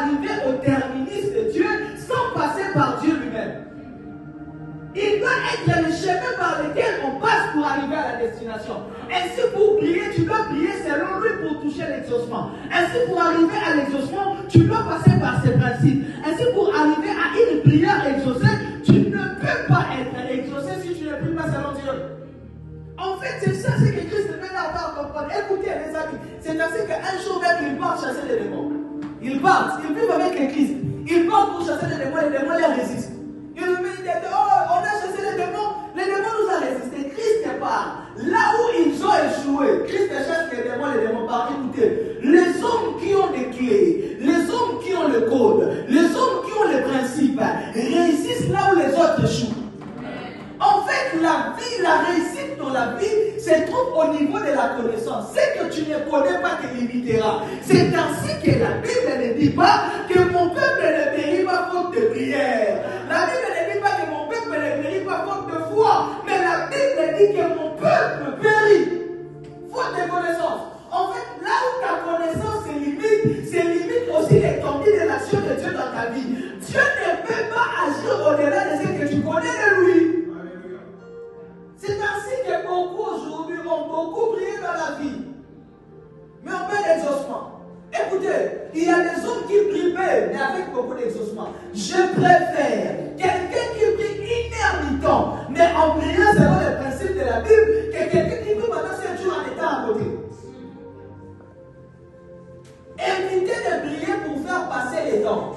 arriver au terminus de Dieu sans passer par Dieu lui-même. Il doit être le chemin par lequel on passe pour arriver à la destination. Ainsi, pour prier, tu dois prier selon lui pour toucher l'exaucement. Ainsi, pour arriver à l'exaucement, tu dois passer par ses principes. Ainsi, pour arriver à une prière exaucée, tu ne peux pas être exaucé si tu ne pries pas selon Dieu. En fait, c'est ça ce que Christ met là à comprendre. Écoutez, les amis, c'est ainsi qu'un jour même, il part chasser les démons. Il part, il vit avec le Christ. Il part pour chasser les démons les résistent. Il nous dit, oh, on a chassé les démons nous ont résisté. Christ part. Là où ils ont échoué, Christ chasse les démons partent. Écoutez, les hommes qui ont des clés, les hommes qui ont le code, les hommes qui ont les principes, réussissent là où les autres échouent. En fait, la vie, la réussite dans la vie se trouve au niveau de la connaissance. Ce que tu ne connais pas te limitera. C'est ainsi que la Bible ne dit pas que mon peuple ne périt pas faute de prière. La Bible ne dit pas que mon peuple ne périt pas faute de foi. Mais la Bible dit que mon peuple périt faute de connaissance. En fait, là où ta connaissance se limite aussi l'étendue de l'action de Dieu dans ta vie. Dieu ne peut pas agir au-delà de ce que tu connais de lui. C'est ainsi que beaucoup aujourd'hui ont beaucoup prié dans la vie. Mais on perd l'exaucement. Écoutez, il y a des hommes qui prient mais avec beaucoup d'exaucement. Je préfère quelqu'un qui prie une heure du temps, mais en priant selon les principes de la Bible, que quelqu'un qui prie pendant 7 jours en étant à côté. Évitez de prier pour faire passer les temps.